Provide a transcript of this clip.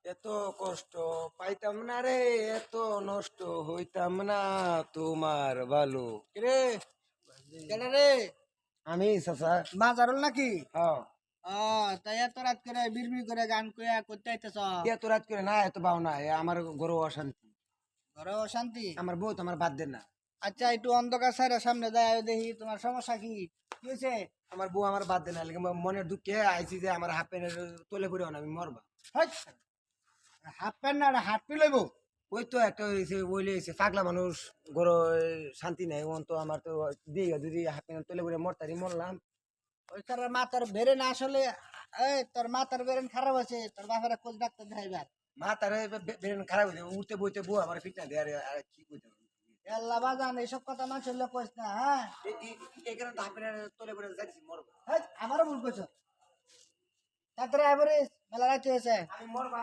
এত কষ্ট পাইতাম না রে, এত নষ্ট হইতাম না তোমার ভালো। রে কেন রে আমি চাচা। বাজারল নাকি? হ্যাঁ। তাই এত রাত করে বিড়বিড় করে গান কইয়া করতে আইতেছ? এত রাত করে না, এত পাও না, আমার গরু অশান্তি। ঘরে অশান্তি? আমার বউ তো আমার বাদ দেন না। আচ্ছা একটু অন্ধকার সাইরা সামনে যায় দেখি তোমার সমস্যা কি কি হয়েছে? আমার বউ আমার বাদ দেন না, মনের দুঃখে আইছি যে আমার হাফ প্যান্টের তলে পড়ে আমি মরবা। হাফ প্যান্ট না হাফ পি লইব? ওই তো একটা হয়েছে, বইলে হয়েছে পাগলা মানুষ, গরু শান্তি নেই। ওন তো আমার তো দিয়ে যদি হাফ প্যান্টের তলে পড়ে মরতারি মরলাম। ওই তোর মাথার বেরেন আসলে তোর মাথার বেরেন খারাপ আছে, তোর বাপের খোঁজ ডাক্তার দেখাইবার। মা তার বেরেন খারাপ হয়ে যাবে, উঠতে বইতে বউ আমার ফিট না দেয়। আর কি কইতে হবে? আল্লাহ বাজান এইসব কথা মানুষের লোক কইস না, হ্যাঁ? এই কারণে তো হাফ প্যান্টের তলে পড়ে যাচ্ছি মরবা। আমারও ভুল করছো। তাড়াতাড়ি আইবো রে, মেলা রাইতে হয়েছে। আমি মরবা।